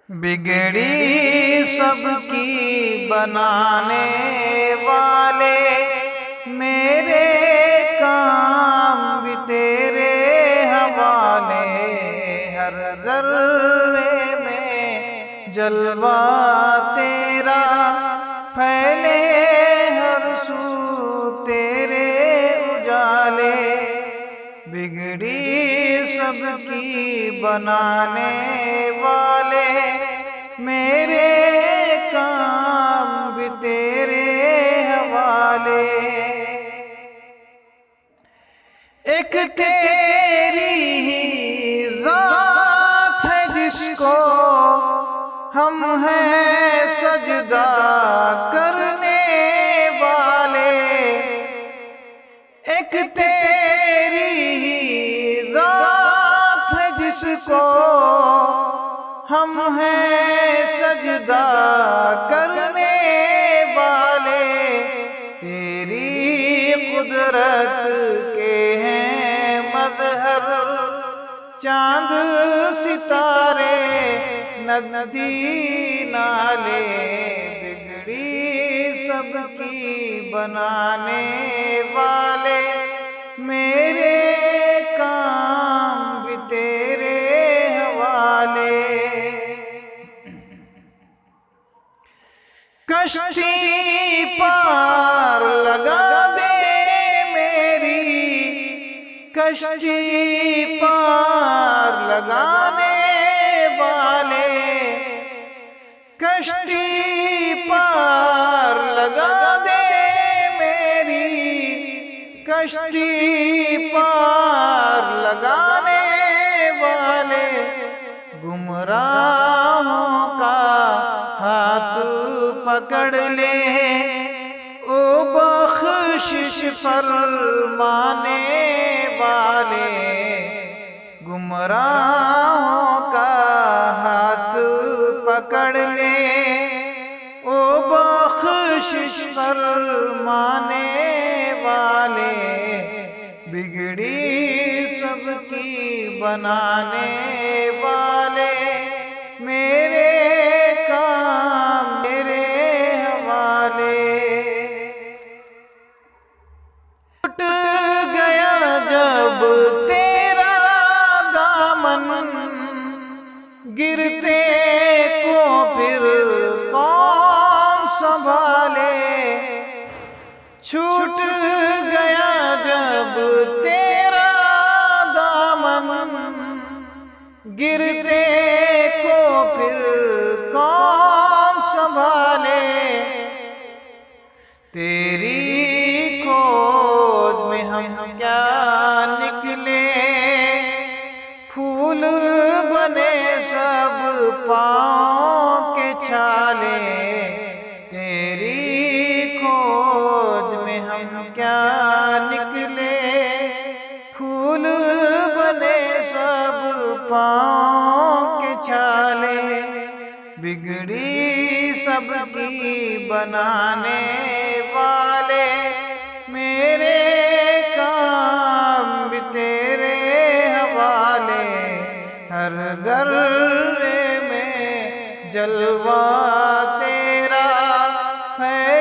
بگڑی سب کی بنانے والے، میرے کام بھی تیرے حوالے، ہر ذرے میں جلوہ تیرا پھیلے، ہر سو تیرے اجالے، بگڑی سب کی بنانے والے، میرے کام بھی تیرے حوالے، ایک تیری ہی ذات ہے جس کو ہم ہیں سجدہ کرنے والے، ایک تیری ہی ذات ہے جس کو ہم ہیں سجدہ کرنے والے، تیری قدرت کے ہیں مظہر چاند ستارے ندی نالے، بگڑی سب کی بنانے والے، میرے کام بھی تیرے حوالے، کشتی پار لگا دے میری، کشتی پار لگانے والے، کشتی پار لگا دے میری، کشتی پار لگانے والے، گمراہوں کا ہاتھ پکڑ لے، او بخشش فرمانے والے، گمراہوں کا ہاتھ پکڑ لے، او بخشش فرمانے والے، بگڑی سب کی بنانے والے، میرے کام میرے حوالے، ٹوٹ گیا جب تیرا دامن، گرتے کو پھر کون سنبھالے، چھوٹ گیا جب تیرا دامن، گرتے کو پھر کون سنبھالے، تیری کھوج میں ہم کیا نکلے، پھول بنے سب پاؤں کے چھالے، تیری کھوج میں ہم کیا نکلے، پھول بنے سب پاؤں کے چھالے، بگڑی سب کی بنانے والے، میرے کام بھی تیرے حوالے، ہر ذرے میں جلوہ تیرا ہے،